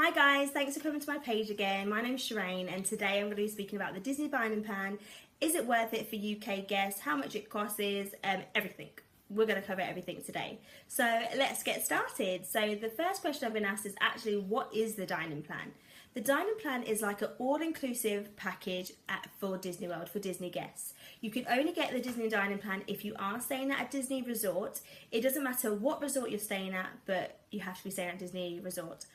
Hi guys, thanks for coming to my page again. My name's Shireen and today I'm going to be speaking about the Disney dining plan. Is it worth it for UK guests? How much it costs everything. We're going to cover everything today. So let's get started. So the first question I've been asked is actually, what is the dining plan? The dining plan is like an all-inclusive package for Disney World, for Disney guests. You can only get the Disney dining plan if you are staying at a Disney resort. It doesn't matter what resort you're staying at, but you have to be staying at Disney resort.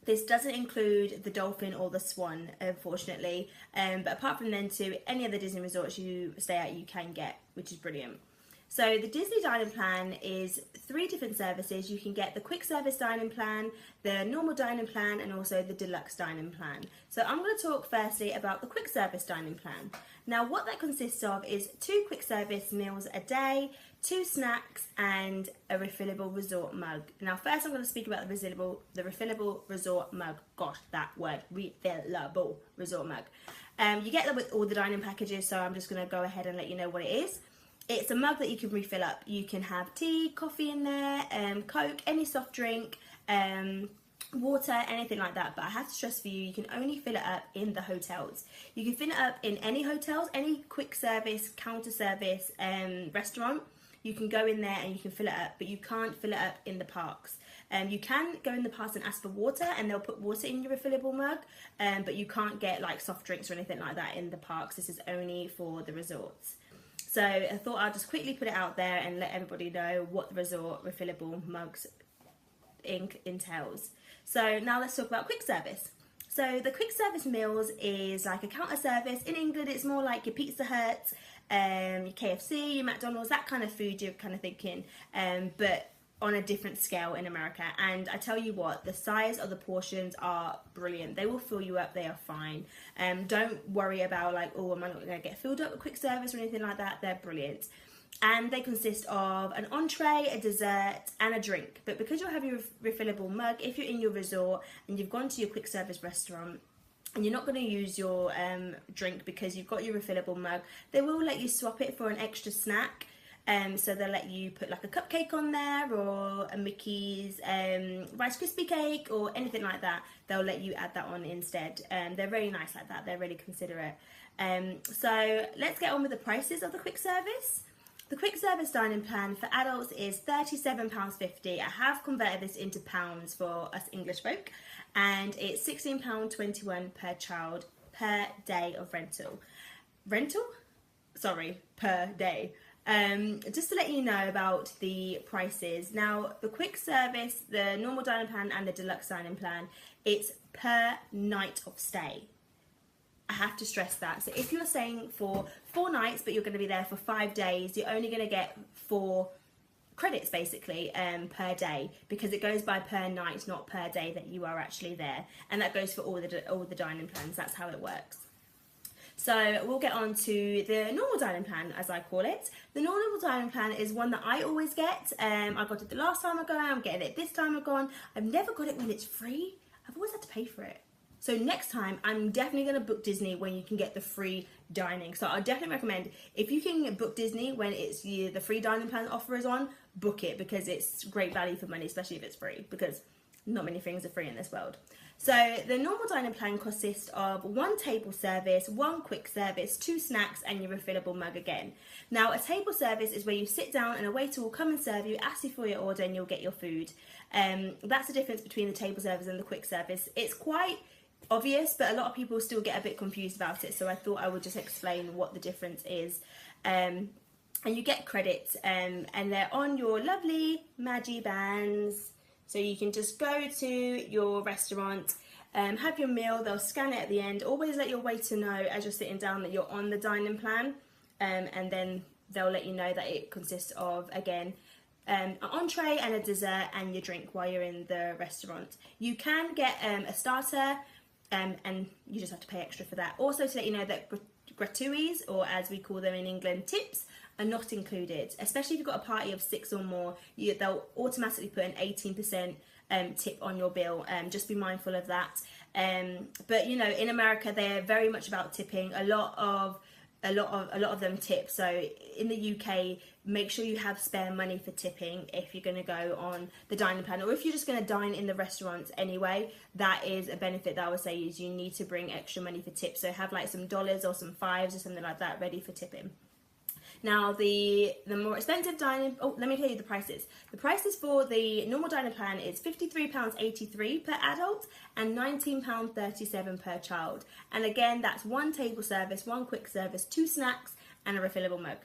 This doesn't include the Dolphin or the Swan, unfortunately. But apart from them two, any other Disney resorts you stay at, you can get, which is brilliant. So the Disney dining plan is 3 different services. You can get the quick service dining plan, the normal dining plan, and also the deluxe dining plan. So I'm going to talk firstly about the quick service dining plan. Now what that consists of is 2 quick service meals a day, 2 snacks, and a refillable resort mug. Now first I'm going to speak about the refillable resort mug. Gosh, that word, refillable resort mug. You get them with all the dining packages, so I'm just going to go ahead and let you know what it is. It's a mug that you can refill up. You can have tea, coffee in there, Coke, any soft drink, water, anything like that. But I have to stress for you, you can only fill it up in the hotels. You can fill it up in any hotels, any quick service, counter service restaurant. You can go in there and you can fill it up, but you can't fill it up in the parks. You can go in the parks and ask for water and they'll put water in your refillable mug, but you can't get like soft drinks or anything like that in the parks. This is only for the resorts. So I thought I'll just quickly put it out there and let everybody know what the resort refillable mugs entails. So now let's talk about quick service. So the quick service meals is like a counter service. In England it's more like your Pizza Hut, your KFC, your McDonald's, that kind of food you're kind of thinking, but on a different scale in America. And I tell you what, the size of the portions are brilliant. They will fill you up, they are fine. Don't worry about like, oh, am I not going to get filled up with quick service or anything like that. They're brilliant. And they consist of an entree, a dessert, and a drink. But because you'll have your refillable mug, if you're in your resort and you've gone to your quick service restaurant and you're not going to use your drink because you've got your refillable mug, they will let you swap it for an extra snack. So they'll let you put like a cupcake on there or a Mickey's Rice Krispie cake or anything like that. They'll let you add that on instead. They're very nice like that. They're really considerate. So let's get on with the prices of the quick service. The quick service dining plan for adults is £37.50. I have converted this into pounds for us English folk, and it's £16.21 per child per day of rental. Per day. Just to let you know about the prices. Now, the quick service, the normal dining plan and the deluxe dining plan, it's per night of stay. I have to stress that. So if you're staying for 4 nights, but you're going to be there for 5 days, you're only going to get 4 credits basically per day, because it goes by per night, not per day that you are actually there. And that goes for all the dining plans. That's how it works. So we'll get on to the normal dining plan, as I call it. The normal dining plan is one that I always get. I got it the last time I go, I'm getting it this time I've gone. I've never got it when it's free. I've always had to pay for it. So next time, I'm definitely going to book Disney when you can get the free dining. So I definitely recommend, if you can book Disney when it's the free dining plan offer is on, book it, because it's great value for money, especially if it's free, because not many things are free in this world. So the normal dining plan consists of 1 table service, 1 quick service, 2 snacks, and your refillable mug again. Now a table service is where you sit down and a waiter will come and serve you, ask you for your order, and you'll get your food. That's the difference between the table service and the quick service. It's quite obvious, but a lot of people still get a bit confused about it, so I thought I would just explain what the difference is. And you get credits, and they're on your lovely Magi bands. So you can just go to your restaurant, have your meal, they'll scan it at the end. Always let your waiter know as you're sitting down that you're on the dining plan, and then they'll let you know that it consists of, again, an entree and a dessert and your drink while you're in the restaurant. You can get a starter, and you just have to pay extra for that. Also to let you know that gratuities, or as we call them in England, tips, are not included. Especially if you've got a party of 6 or more, they'll automatically put an 18% tip on your bill. Just be mindful of that. But you know, in America, they're very much about tipping. A lot of a lot of them tip. So in the UK, make sure you have spare money for tipping if you're going to go on the dining plan, or if you're just going to dine in the restaurants anyway. That is a benefit that I would say is you need to bring extra money for tips. So have like some dollars or some fives or something like that ready for tipping. Now the more expensive dining, let me tell you the prices. The prices for the normal dining plan is £53.83 per adult and £19.37 per child. And again, that's one table service, one quick service, 2 snacks and a refillable mug.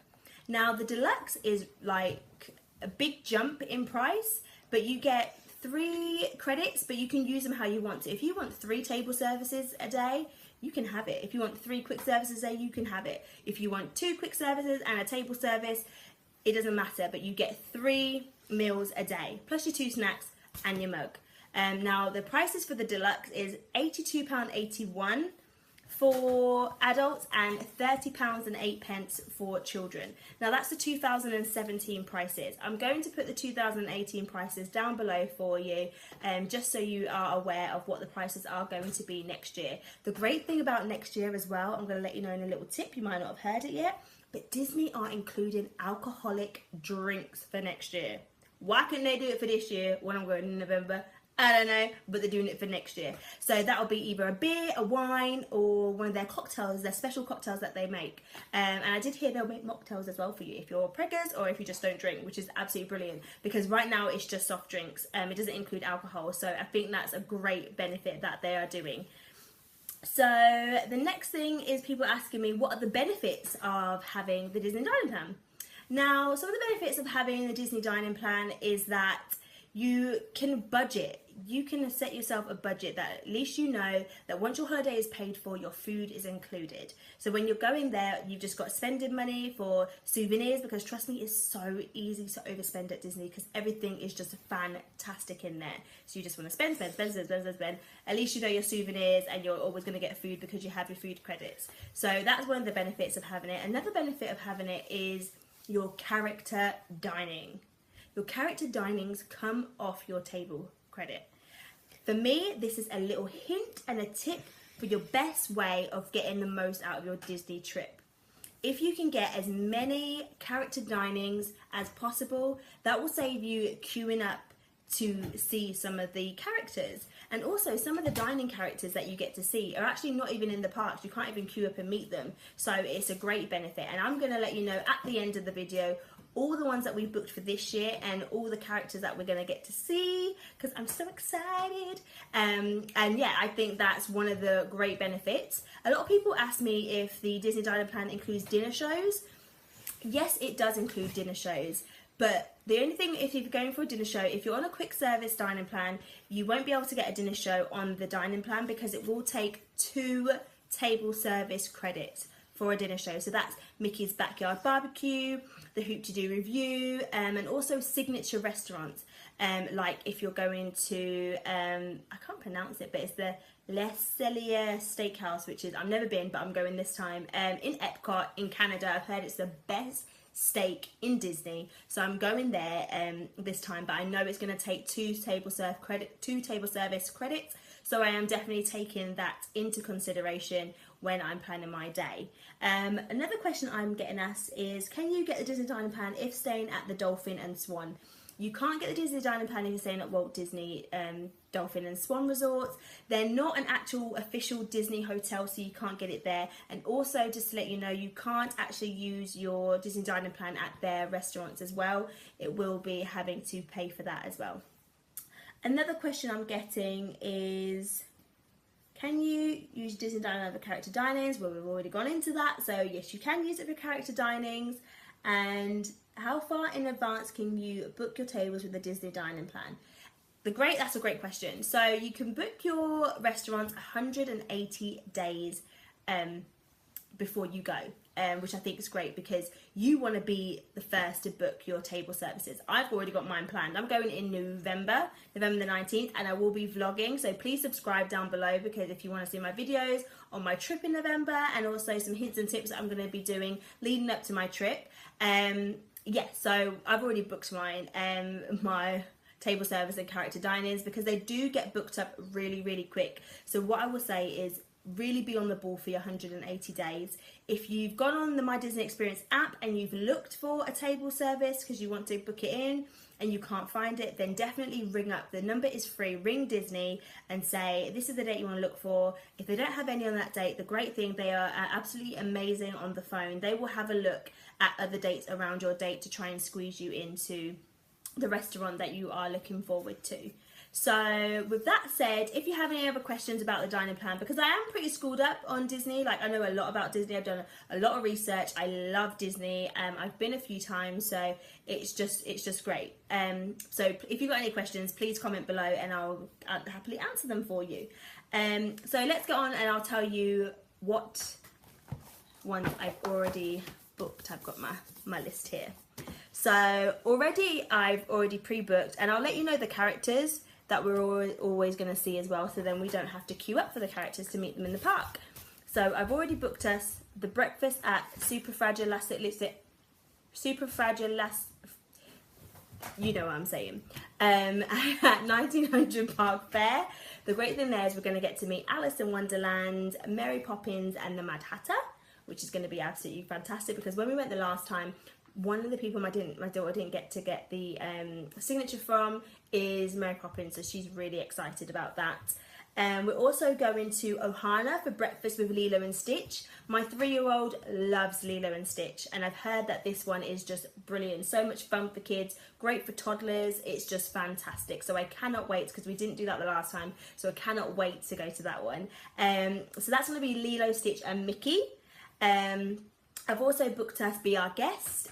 Now the deluxe is like a big jump in price, but you get 3 credits, but you can use them how you want to. If you want 3 table services a day, you can have it. If you want 3 quick services a day, you can have it. If you want 2 quick services and a table service, it doesn't matter, but you get 3 meals a day, plus your 2 snacks and your mug. Now the prices for the deluxe is £82.81 for adults and £30.08 for children. Now that's the 2017 prices. I'm going to put the 2018 prices down below for you, just so you are aware of what the prices are going to be next year. The great thing about next year as well, I'm going to let you know in a little tip, you might not have heard it yet, but Disney are including alcoholic drinks for next year. Why couldn't they do it for this year when I'm going in November? I don't know, but they're doing it for next year. So that'll be either a beer, a wine, or one of their cocktails, their special cocktails that they make. And I did hear they'll make mocktails as well for you if you're preggers or if you just don't drink, which is absolutely brilliant, because right now it's just soft drinks. It doesn't include alcohol. So I think that's a great benefit that they are doing. So the next thing is people asking me, what are the benefits of having the Disney dining plan? Now, some of the benefits of having the Disney dining plan is that you can budget. You can set yourself a budget that at least you know that once your holiday is paid for, your food is included. So when you're going there, you've just got spending money for souvenirs, because trust me, it's so easy to overspend at Disney because everything is just fantastic in there. So you just want to spend. At least you know your souvenirs, and you're always going to get food because you have your food credits. So that's one of the benefits of having it. Another benefit of having it is your character dining. Your character dinings come off your table credit. For me, this is a little hint and a tip for your best way of getting the most out of your Disney trip. If you can get as many character dinings as possible, that will save you queuing up to see some of the characters. And also, some of the dining characters that you get to see are actually not even in the parks. You can't even queue up and meet them. So it's a great benefit. And I'm going to let you know at the end of the video all the ones that we've booked for this year and all the characters that we're going to get to see, because I'm so excited. And yeah, I think that's one of the great benefits. A lot of people ask me if the Disney Dining Plan includes dinner shows. Yes, it does include dinner shows. But the only thing, if you're going for a dinner show, if you're on a quick service dining plan, you won't be able to get a dinner show on the dining plan because it will take 2 table service credits for a dinner show. So that's Mickey's Backyard Barbecue, the Hoop to Do Review, and also signature restaurants. Like if you're going to, I can't pronounce it, but it's the Les Cellier Steakhouse, which is, I've never been, but I'm going this time, in Epcot in Canada. I've heard it's the best steak in Disney, so I'm going there this time, but I know it's going to take 2 table service credits, so I am definitely taking that into consideration when I'm planning my day. Another question I'm getting asked is, can you get the Disney Dining Plan if staying at the Dolphin and Swan? You can't get the Disney Dining Plan if you're staying at Walt Disney Dolphin and Swan Resorts. They're not an actual official Disney hotel, so you can't get it there. And also, just to let you know, you can't actually use your Disney Dining Plan at their restaurants as well. It will be having to pay for that as well. Another question I'm getting is, can you use Disney Dining over character dinings? Well, we've already gone into that. So yes, you can use it for character dinings. And how far in advance can you book your tables with the Disney Dining Plan? That's a great question. So you can book your restaurants 180 days before you go, which I think is great because you want to be the first to book your table services. I've already got mine planned. I'm going in November the 19th, and I will be vlogging. So please subscribe down below, because if you want to see my videos on my trip in November and also some hints and tips that I'm going to be doing leading up to my trip. Yeah, so I've already booked mine, my table service and character dinings, because they do get booked up really, really quick. So what I will say is, really be on the ball for your 180 days. If you've gone on the My Disney Experience app and you've looked for a table service because you want to book it in and you can't find it, then definitely ring up. The number is free. Ring Disney and say this is the date you want to look for. If they don't have any on that date, the great thing, they are absolutely amazing on the phone. They will have a look at other dates around your date to try and squeeze you into the restaurant that you are looking forward to. So with that said, if you have any other questions about the dining plan, because I am pretty schooled up on Disney, like I know a lot about Disney, I've done a lot of research, I love Disney, I've been a few times, so it's just great. So if you've got any questions, please comment below and I'll happily answer them for you. So let's get on and I'll tell you what ones I've already booked. I've got my list here. So I've already pre-booked, and I'll let you know the characters that we're always going to see as well, so then we don't have to queue up for the characters to meet them in the park. So I've already booked us the breakfast at you know what I'm saying, at 1900 Park Fair. The great thing there is we're going to get to meet Alice in Wonderland, Mary Poppins and the Mad Hatter, which is going to be absolutely fantastic, because when we went the last time, one of the people my daughter didn't get the signature from is Mary Poppins, so she's really excited about that. We're also going to Ohana for breakfast with Lilo and Stitch. My 3-year-old loves Lilo and Stitch, and I've heard that this one is just brilliant. So much fun for kids, great for toddlers. It's just fantastic. So I cannot wait, because we didn't do that the last time, so I cannot wait to go to that one. So that's going to be Lilo, Stitch and Mickey. I've also booked us Be Our Guest.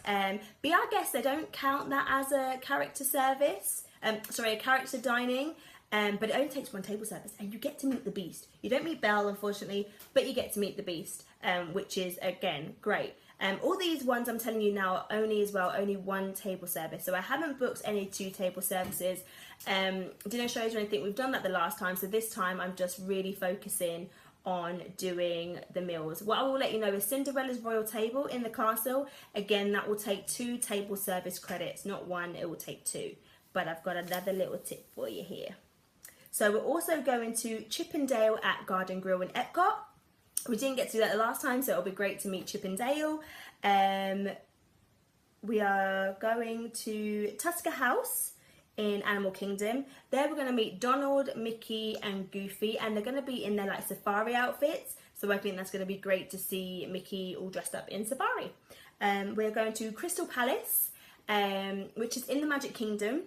Be Our Guest, they don't count that as a character service, a character dining, but it only takes one table service and you get to meet the Beast. You don't meet Belle, unfortunately, but you get to meet the Beast, which is, again, great. All these ones I'm telling you now are only one table service, so I haven't booked any 2 table services, dinner shows or anything. We've done that the last time, so this time I'm just really focusing on doing the meals. What I will let you know is Cinderella's Royal Table in the castle. Again, that will take 2 table service credits, not 1, it will take 2. But I've got another little tip for you here. So we're also going to Chippendale at Garden Grill in Epcot. We didn't get to do that the last time, so it'll be great to meet Chippendale. We are going to Tusker House in Animal Kingdom. There we're going to meet Donald, Mickey and Goofy, and they're going to be in their like safari outfits, so I think that's going to be great to see Mickey all dressed up in safari. We're going to Crystal Palace, which is in the Magic Kingdom,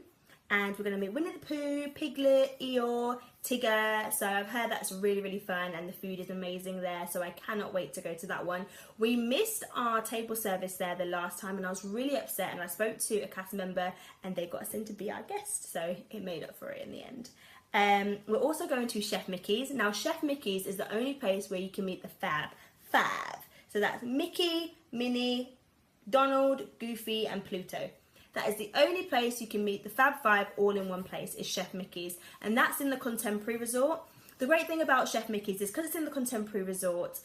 and we're going to meet Winnie the Pooh, Piglet, Eeyore, Tigger. So I've heard that's really, really fun and the food is amazing there, so I cannot wait to go to that one. We missed our table service there the last time and I was really upset, and I spoke to a cast member and they got us in to be our guest, so it made up for it in the end. We're also going to Chef Mickey's. Now Chef Mickey's is the only place where you can meet the Fab Five. So that's Mickey, Minnie, Donald, Goofy and Pluto. That is the only place you can meet the Fab Five all in one place, is Chef Mickey's, and that's in the Contemporary Resort. The great thing about Chef Mickey's is because it's in the Contemporary Resort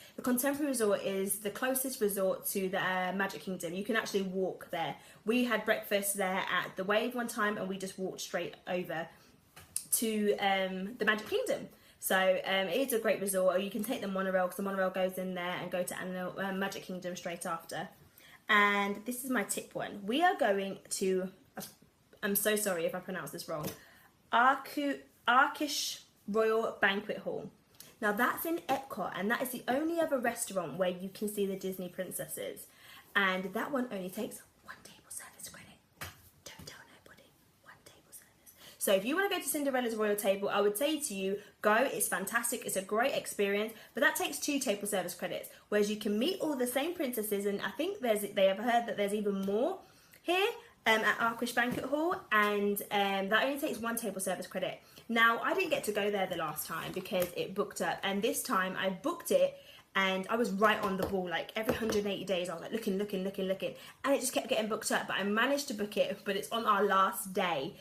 is the closest resort to the Magic Kingdom. You can actually walk there. We had breakfast there at the Wave one time and we just walked straight over to the Magic Kingdom. So it is a great resort, or you can take the monorail, because the monorail goes in there, and go to Magic Kingdom straight after. And this is my tip one. We are going to, I'm so sorry if I pronounce this wrong, Arkish Royal Banquet Hall. Now that's in Epcot, and that is the only other restaurant where you can see the Disney princesses. And that one only takes 1 table service credit. Don't tell nobody, 1 table service. So if you want to go to Cinderella's Royal Table, I would say to you, go, it's fantastic, it's a great experience, but that takes 2 table service credits. Whereas you can meet all the same princesses, and I think they have heard that there's even more here at Arkish Banquet Hall, and that only takes 1 table service credit. Now, I didn't get to go there the last time because it booked up, and this time I booked it and I was right on the ball. Like every 180 days I was like looking, and it just kept getting booked up, but I managed to book it, but it's on our last day,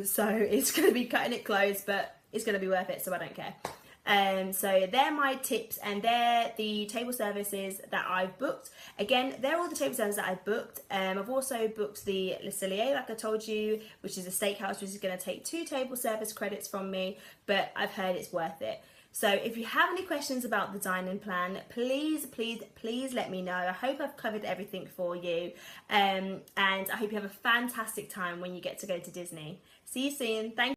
so it's going to be cutting it close, but it's going to be worth it, so I don't care. So they're my tips, and they're the table services that I've booked. Again, they're all the table services that I've booked. I've also booked the Le Cellier, like I told you, which is a steakhouse, which is going to take 2 table service credits from me, but I've heard it's worth it. So if you have any questions about the dining plan, please let me know. I hope I've covered everything for you, and I hope you have a fantastic time when you get to go to Disney. See you soon. Thank